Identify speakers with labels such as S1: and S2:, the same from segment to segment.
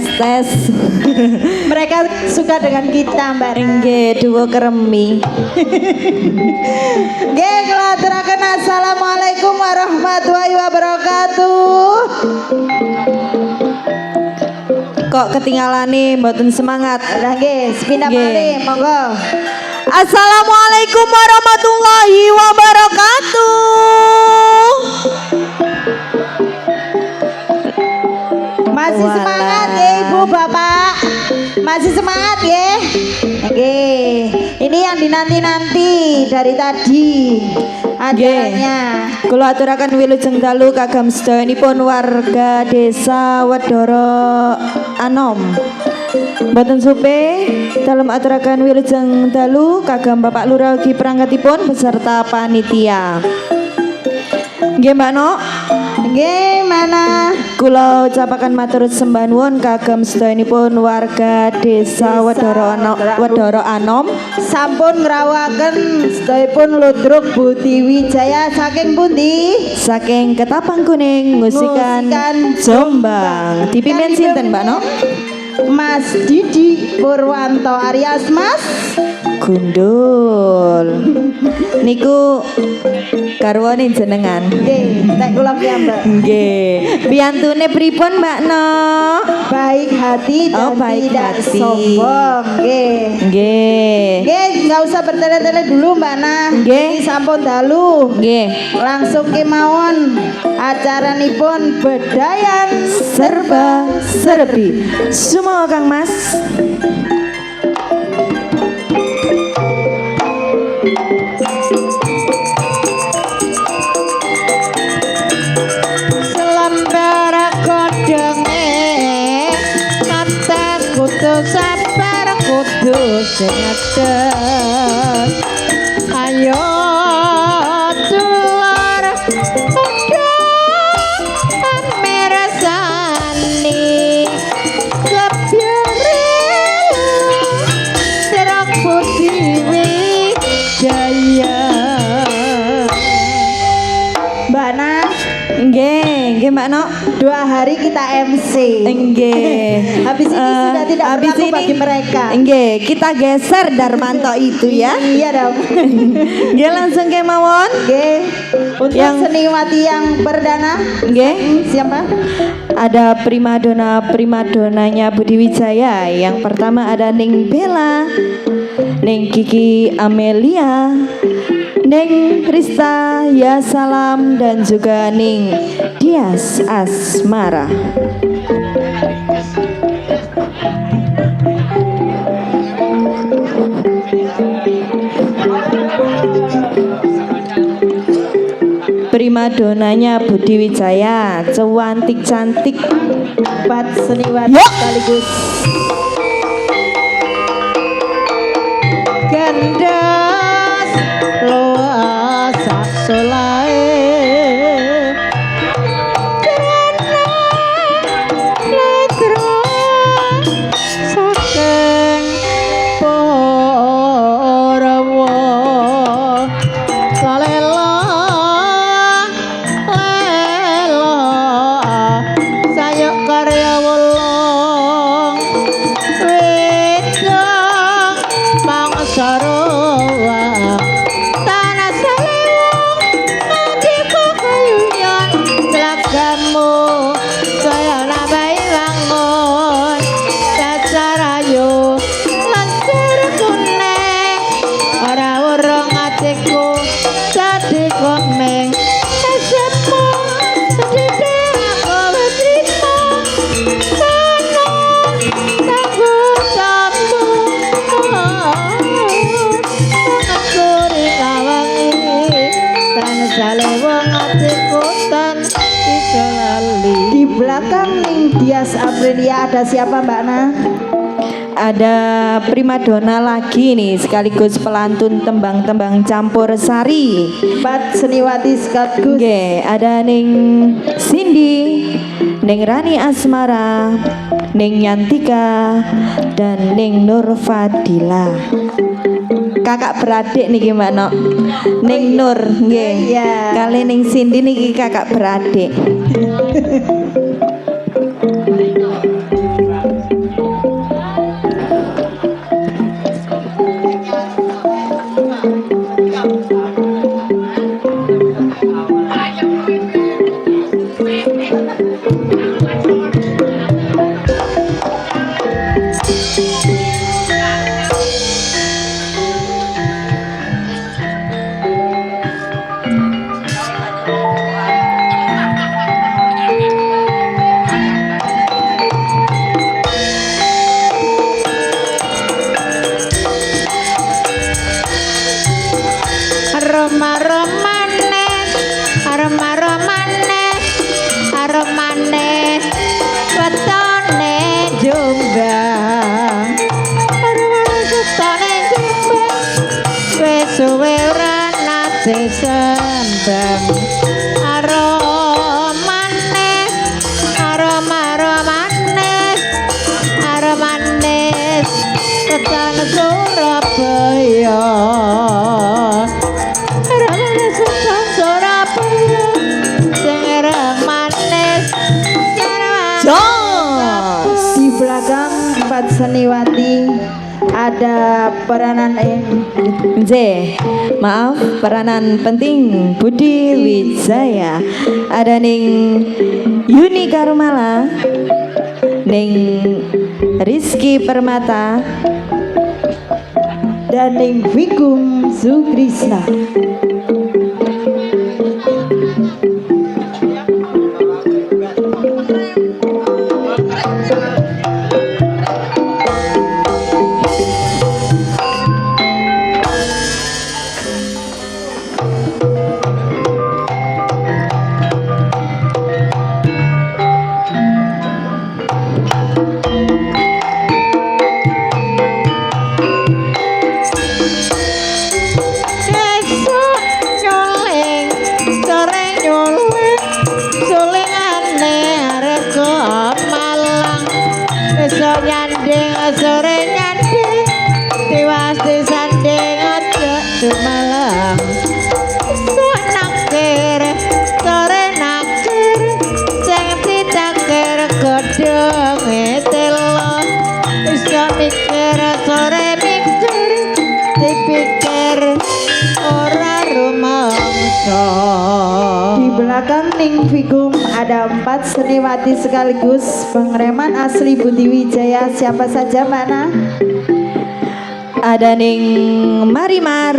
S1: tes.
S2: Mereka suka dengan kita, Mbak.
S1: Nggih, duo keremi.
S2: Nggih, kula aturaken assalamualaikum warahmatullahi wabarakatuh.
S1: Kok ketinggalane mboten semangat?
S2: Lah nggih, sepindah
S1: Nggih.
S2: malih, monggo.
S1: Assalamualaikum warahmatullahi wabarakatuh.
S2: Masih
S1: Walah.
S2: semangat ya Ibu Bapak. Masih semangat ya. Oke. Ini yang dinanti-nanti dari tadi acaranya.
S1: Kula aturaken wilujeng dalu kagem sedayanipun warga desa Wedara Anom. Mboten supe dalem aturaken wilujeng dalu kagem Bapak Lurah ugi perangkatipun beserta panitia. Nggih Mbak Nok,
S2: Nggih, mana?
S1: kula ucapaken matur sembah nuwun kagem sedayanipun warga desa Wedara Anom.
S2: Sampun ngrawakaken sedayapun Ludruk Budi Wijaya saking pundi?
S1: Saking Ketapang Kuning Musikan
S2: Musikan
S1: Jombang. Dipimpin sinten Mbak Nok?
S2: Mas Didi Purwanto Arias Mas
S1: Gundul. Niku garwane jenengan.
S2: Nggih, tek kula piyambak.
S1: Nggih. Piyantune pripun Mbak Nok?
S2: Baik hati dan
S1: Oh, baik
S2: tidak
S1: hati.
S2: sombong. Nggih.
S1: Nggih.
S2: Nggih, nggak usah bertele-tele dulu Mbak Nah.
S1: Nggih.
S2: Ini sampun dalu.
S1: Nggih.
S2: Langsung kemawon acaranipun bedayan
S1: Serba serbi. Sumoho Kang Mas.
S2: selembar godhonge mata kudu sabar kudu sengaten ayo dulur padha mirsani kepiye Serok Budi Wijaya Mbak Nah.
S1: Nggih, Mbak Nok.
S2: 2 hari kita MC.
S1: Nggih.
S2: Habis ini sudah tidak
S1: habis
S2: berlaku bagi mereka.
S1: Nggih, kita geser Darmanto itu ya.
S2: Iya dong.
S1: Nggih, langsung kemawon.
S2: Oke. Untuk
S1: Yang-
S2: seniwati yang perdana
S1: Nggih.
S2: siapa?
S1: Ada primadonanya Budi Wijaya. Yang pertama ada Ning Bella, Ning Kiki Amelia, Ning Rista Ya Salam, dan juga Ning Dias Asmara. Primadonanya Budi Wijaya, cantik-cantik.
S2: Empat seniwati
S1: Yuk.
S2: sekaligus. Gandas loa saksolae Kerana letro saking Parawa salela lela sayuk karya wolong wedang mangsarawa tanah salewong adikku kayuyan selagamu saya nambahi wangun dasarayu lancar kuning ora urung atiku dadi komeng esepmu sedih aku berterima senang tangguh tamu aku rikawangi tanah salewong atiku tan iso lali. Di belakang Ning Dias Aprilia ada siapa Mbak Nah?
S1: Ada primadona lagi nih, sekaligus pelantun tembang-tembang campur sari.
S2: 4 seniwati sekaligus.
S1: Nggih, ada Ning Cindy, Ning Rani Asmara, Ning Yantika, dan Ning Nur Fadila. Kakak beradik niki Mbak Nok. Ning Nur nggih.
S2: Iya.
S1: Kali Ning Cindy niki kakak beradik.
S2: Aroma-romanes, aroma-romanes, aromanes, wetone Jombang. Aromanes wetone Jombang, wis suwe ora nate sembang. Aromanes, aroma-romanes, aromanes, wetone Surabaya. Aromanes wetone Surabaya, sing manis.
S1: Jos.
S2: Di belakang Empat Seniwati ada peranan
S1: J, maaf, peranan penting Budi Wijaya. Ada ning Yuni Karumala, ning Rizky Permata,
S2: dan ning Vikum Sukrisna. Nyanding sore nyanding tiwas disanding aja Malang. Sok nakir sore nakir sing ditakir godhong telo. Iso mikir sore mikir dipikir ora rumangsa. Di belakang ning Vigum ada Empat Seniwati sekaligus pengereman asli Budi Wijaya. Siapa saja mana?
S1: ada ning Marimar,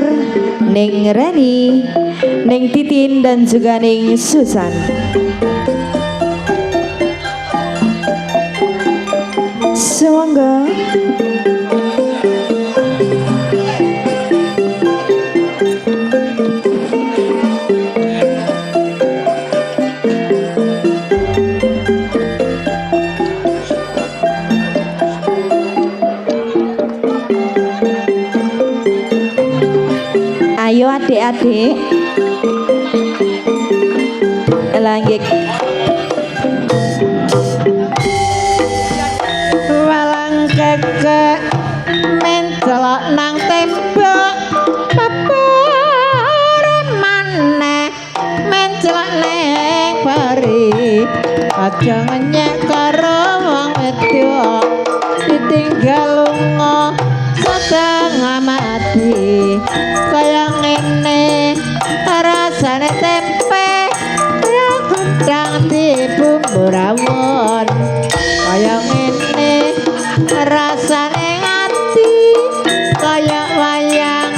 S1: ning Reni, ning Titin dan juga ning Susan. Semoga ayo adik-adik langgik
S2: Walang keke mencelok nang tembok paparan maneh mencelok neng pari aja ngenyek karo wong wedok ditinggal lunga setengah mati kaya ngene rasane tempe kaya gudang di bumbu rawon kaya ngene rasane ngati kaya wayang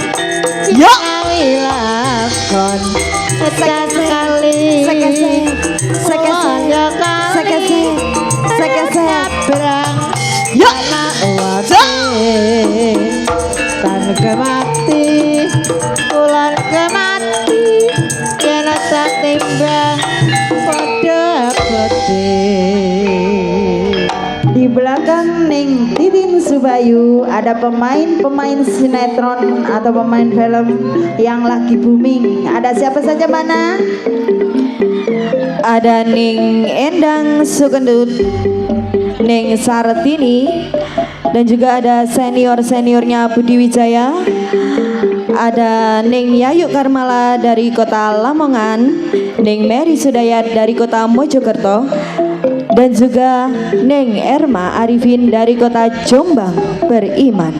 S2: Ciawi lakon sekali sekali berang anak wati tan kemati ulan kemati kena satimbang pada putih. Di belakang ning Titin Subayu ada pemain-pemain sinetron atau pemain film yang lagi booming. Ada siapa saja mana?
S1: ada ning Endang Sukendut, ning Sartini, dan juga ada senior-seniornya Budi Wijaya. Ada ning Yayu Karmala dari kota Lamongan, ning Mary Sudayat dari kota Mojokerto, dan juga ning Erma Arifin dari kota Jombang Beriman.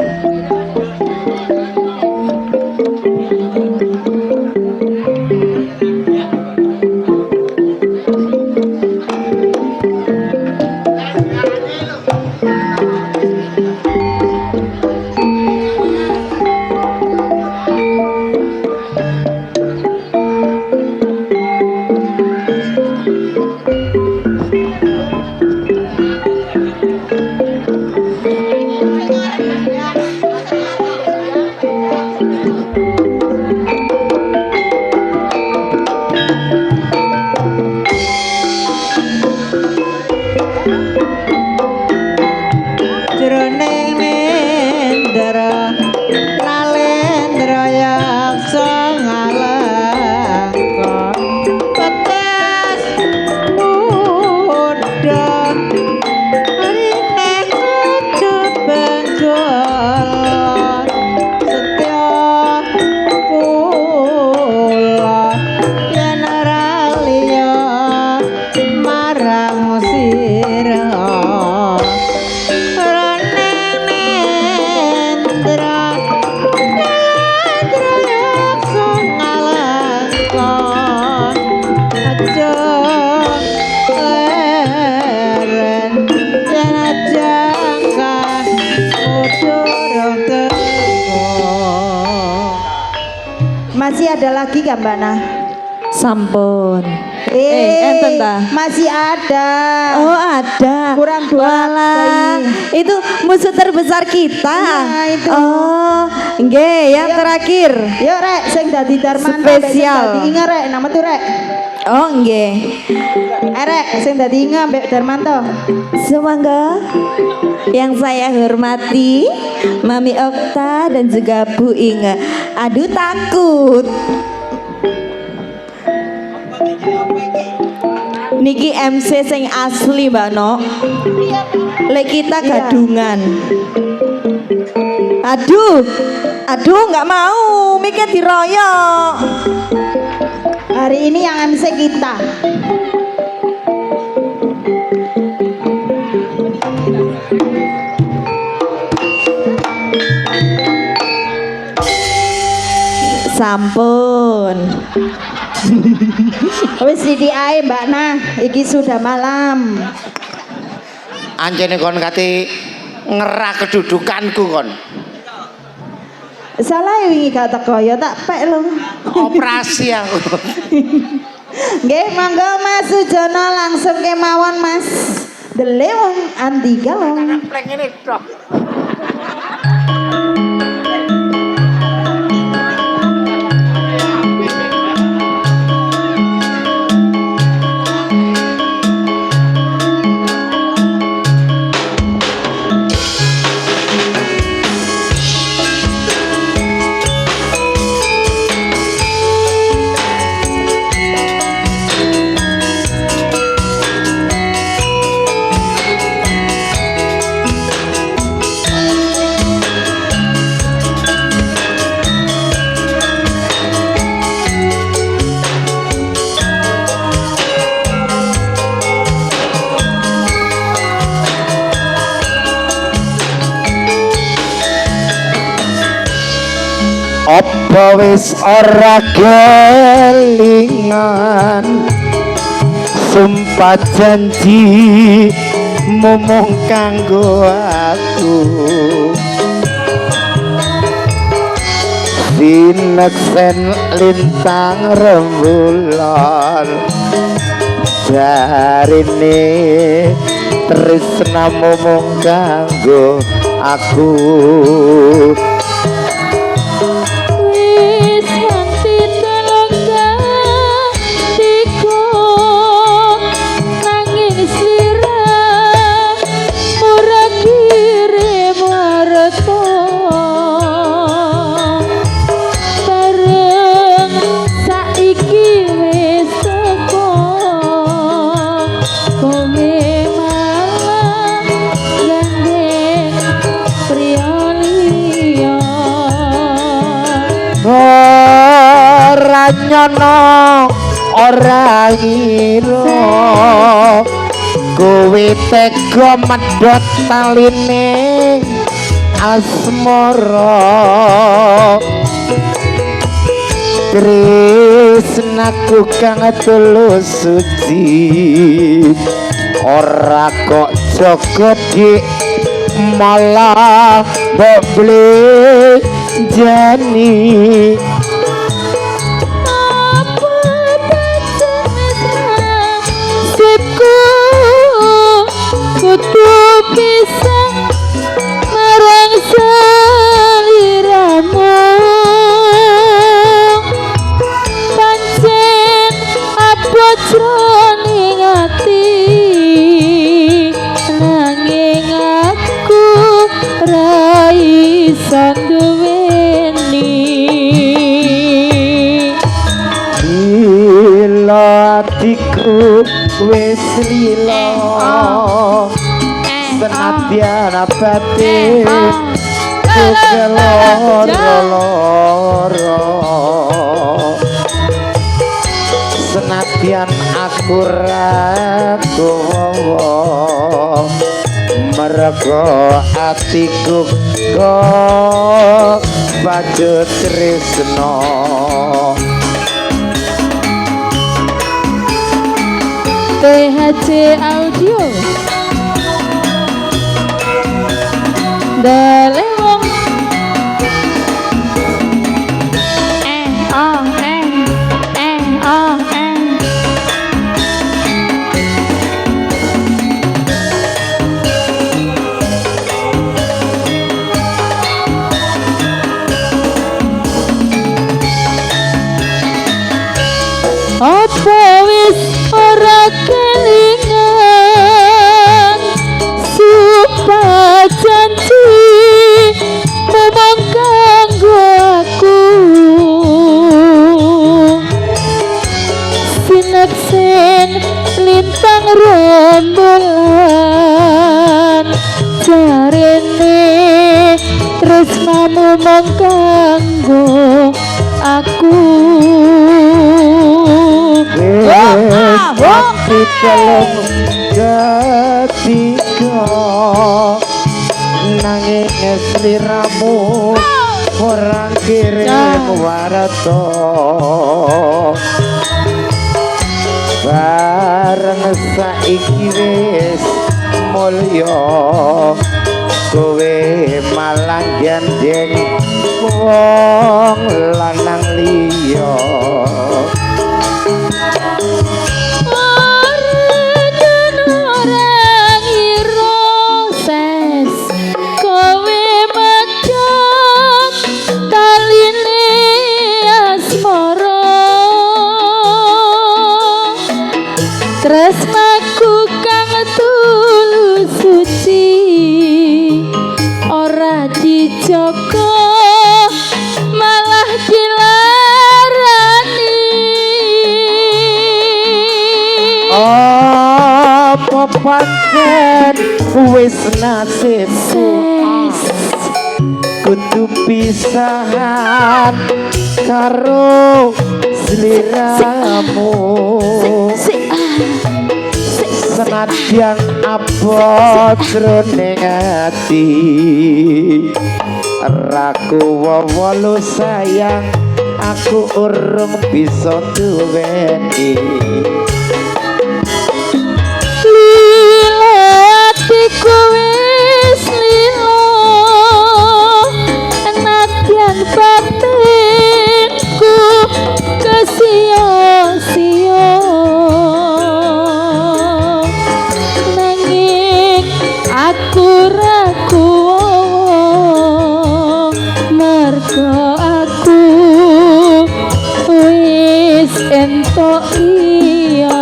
S2: ada lagi gak Mbak Nah?
S1: Sampun. Enten ta?
S2: Masih ada.
S1: Oh ada.
S2: Kurang 2
S1: Walah,
S2: bayi.
S1: itu musuh terbesar kita.
S2: Iya, itu.
S1: Oh, nggih, yang
S2: Yuk.
S1: terakhir.
S2: Yuk rek, sing dadi Darmanto.
S1: Spesial.
S2: Dadi Inga rek, nama tuh rek.
S1: Oh nggih.
S2: Rek, sing dadi Inga Mbak Darmanto.
S1: Semangga yang saya hormati Mami Okta dan juga Bu Inge. Aduh takut. Niki MC sing asli Mbak No. Lek kita
S2: Iya.
S1: gadungan. Aduh nggak mau, mikir diroyok.
S2: Hari ini yang MC kita.
S1: Sampun.
S2: Wis ae Mbak Nah, iki sudah malam.
S3: Anjene kon kate ngerak kedudukanku kon.
S2: Salah ya wingi gak teko ya tak pek lho.
S3: Operasi aku.
S2: Nggih, monggo Mas Sujono langsung kemawon Mas. Delewong Andi Galong.
S3: Pleng ngene tok. Apa wis ora kelingan sumpah janji mumung kanggo aku sineksen lintang rembulan jarine tresna mumung kanggo aku. Ora nyono ora ngira kowe tega medhot taline asmara tresnaku kang tulus suci ora kok jaga dik malah boble jani
S4: kudu bisa marang saliramu pancen apa jroning ati nanging aku ra iso duweni
S3: bila atiku wis lila senadyan abate keloro senadyan aku ra kowo mergo atiku kok bajut tresno
S4: THC Audio Delewong
S3: kelung ketiga nanging sliramu orang kirim warata bareng saiki wis mulya kowe malang gandeng wong lanang liya
S4: tresnaku kang tulus suci ora dijaga malah dilarani
S3: apa pancen wis nasibku kudu pisahan karo sliramu senadyan abot jroning ati raku wewolu sayang aku urung bisa duweni
S4: lila atiku wis lila senadyan batinku kesia-sia aku ragu mergo aku wis entuk iya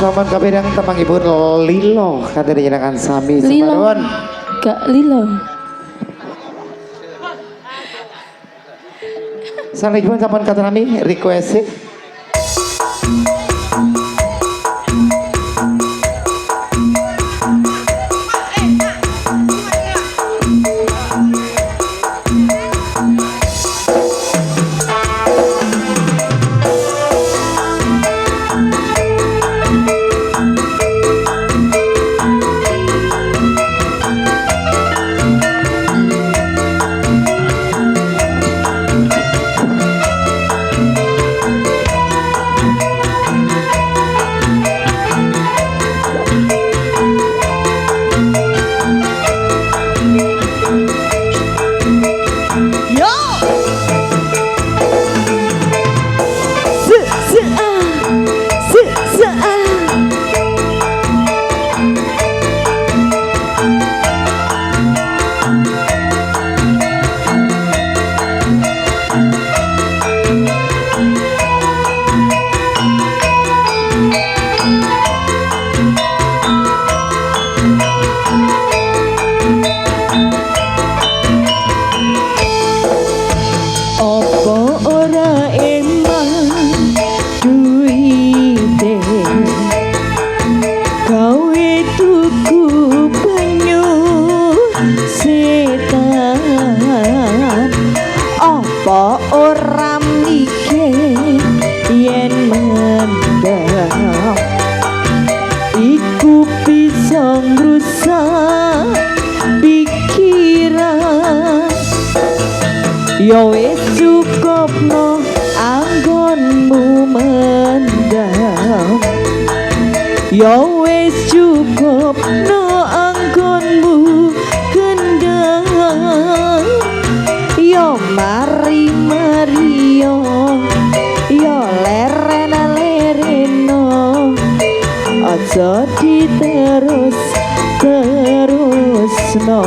S3: Saman kabedang temangipun lilo kata dinyatakan sami
S4: Lilo.
S3: Sumarun
S4: gak lilo
S3: sanipun sampun kata nami request
S1: Ya wis cukupno anggonmu mendam. Ya wis cukupno anggonmu gendang. Ya mari Mario, ya leren lereno. Aja diterus terusno.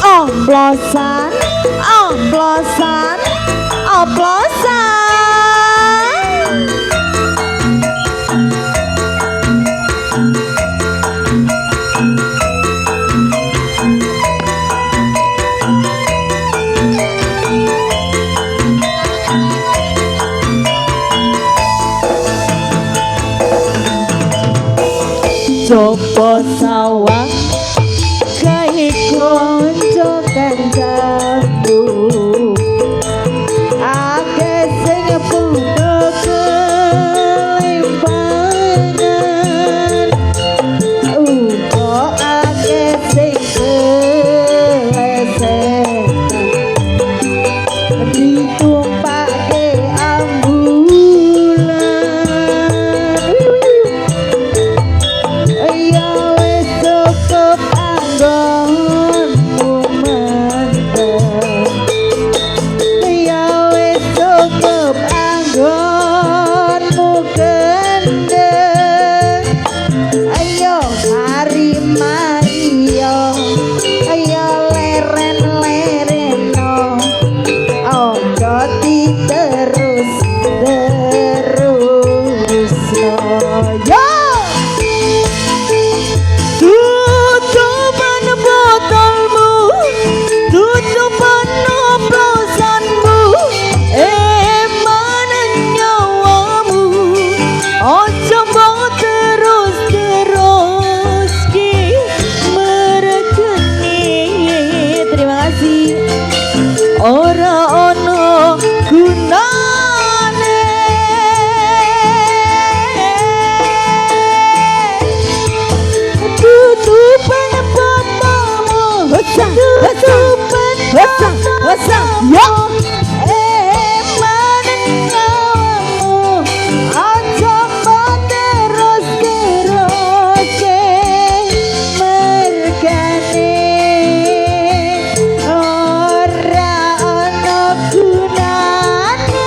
S1: Oplosan, oplosan, oplosan.
S4: Sopo sawang
S2: gawe konco kancamu akeh sing padha kelimpangan uga akeh sing kelesetan ditumpake ambulan ya wis cukup anggonmu mantep ya wis cukup anggonmu gendeng ayo mari Mario ayo leren lereno ojo terus yo tutupan botolmu tutupan oplosanmu mana nyawamu ojo mau terus ki merekeni. Terima kasih. Ora ono gunane tutupan botolmu tutupan botolmu mana nyawamu ojo mau terus ki mergane ora ono gunane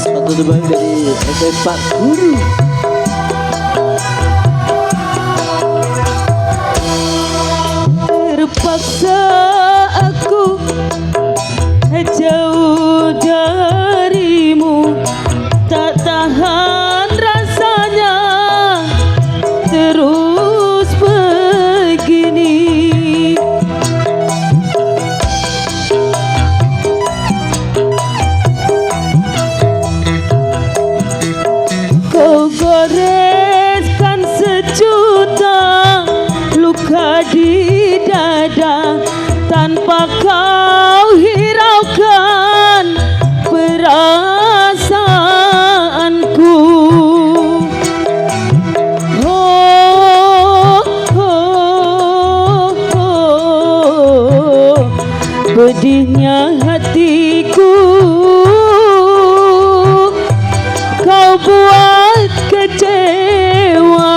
S5: Satu terbang dari Pak Guru.
S4: Terpaksa aku jauh darimu, tak tahan rasanya terus begini. Kau goreskan sejuta luka di dada tanpa kau hiraukan perasaanku. Pedihnya hatiku kau buat kecewa.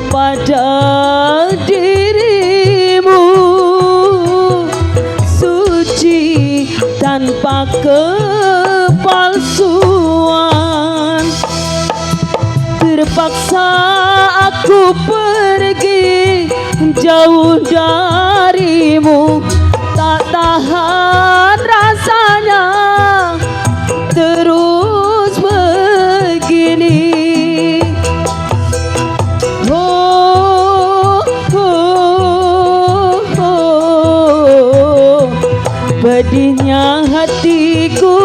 S4: pada dirimu, suci tanpa kepalsuan. Terpaksa aku pergi jauh darimu, tak tahan rasanya pedihnya hatiku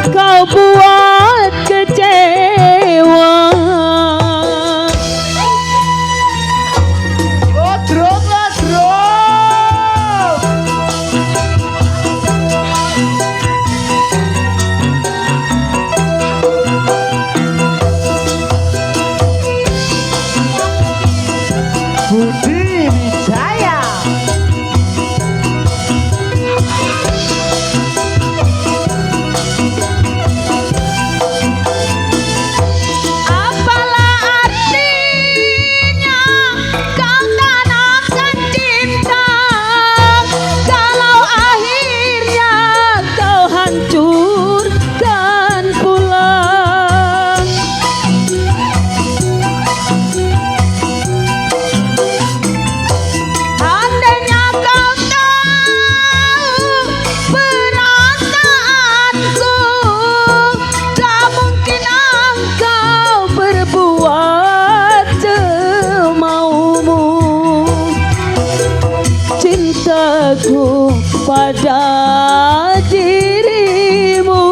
S4: kau buat kecewa.
S2: Budi Wijaya.
S4: Apalah artinya kau tanamkan cinta kalau akhirnya kau hancurkan pula. Andainya kau tahu perasaanku, tak mungkin engkau berbuat semaumu. Cintaku pada dirimu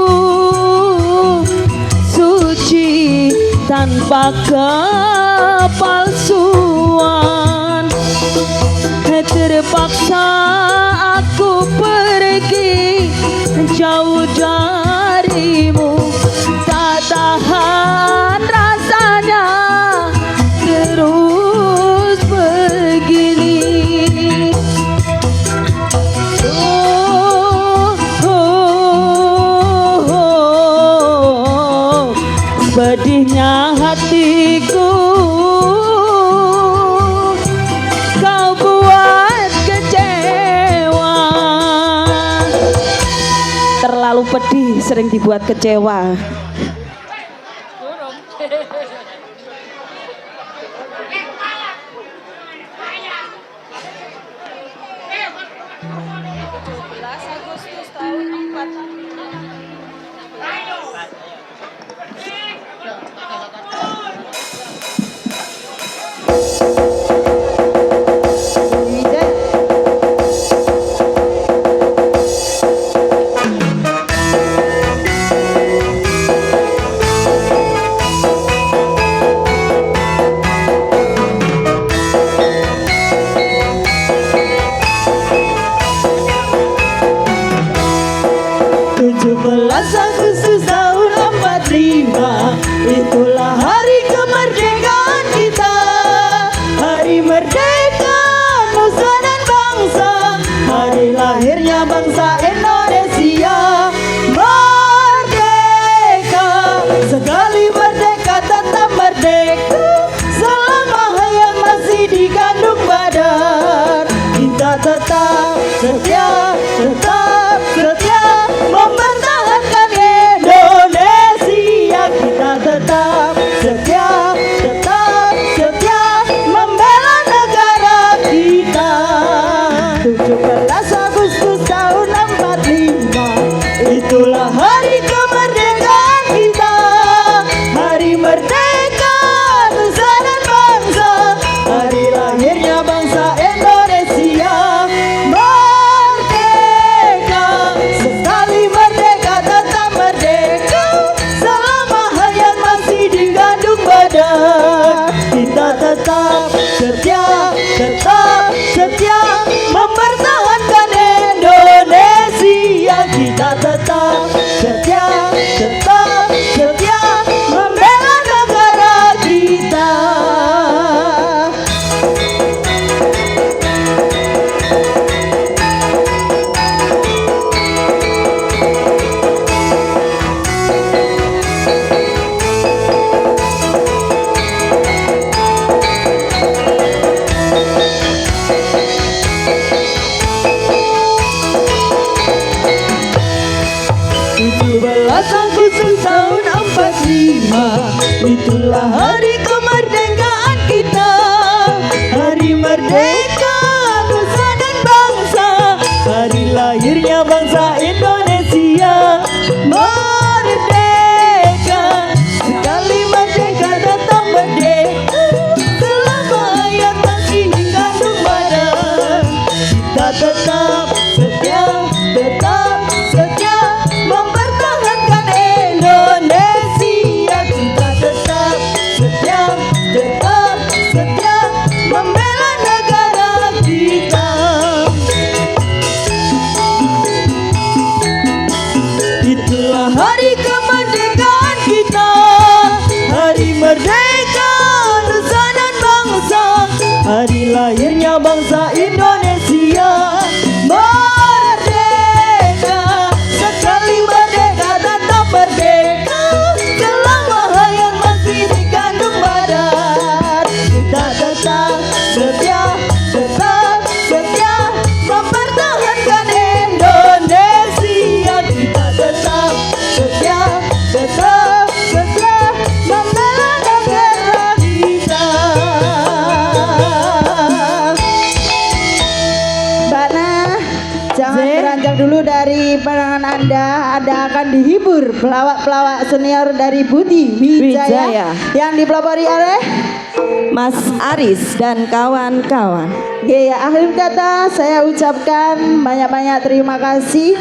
S4: suci tanpa kepalsuan. Terpaksa aku pergi jauh darimu, tak tahan rasanya terus begini. Pedihnya hatiku kau buat kecewa. Terlalu pedih sering dibuat kecewa.
S2: Agustus tahun 45, itulah hari kemerdekaan kita. Hari merdeka nusa dan bangsa, hari lahirnya bangsa Indonesia. Merdeka, sekali merdeka tetap merdeka, selama hayat masih dikandung badan. Kita tetap setia, tetap setia mempertahankan Indonesia. Kita tetap setia, tetap setia membela negara kita. 17 Agustus tahun 45, itulah hari kemerdekaan kita. Hari merdeka nusa dan bangsa, hari lahirnya bangsa Indonesia. Merdeka, sekali merdeka tetap merdeka, selama hayat masih digandung badan. Kita tetap setia, tetap setia mempertahankan Indonesia. Kita tetap setia, tetap setia membela negara kita. Agustus tahun 45, itulah hari kemerdekaan kita. Hari merdeka nusa dan bangsa, hari lahirnya bangsa Indonesia. Merdeka, sekali merdeka tetap merdeka, selama hayat masih dikandung badan. Kita Jangan
S1: J.
S2: beranjak dulu dari pandangan Anda akan dihibur pelawak-pelawak senior dari Budi Wijaya
S1: Wijaya.
S2: yang dipelopori oleh
S1: Mas Aris dan kawan-kawan.
S2: Oke, ya, akhir kata saya ucapkan banyak-banyak terima kasih.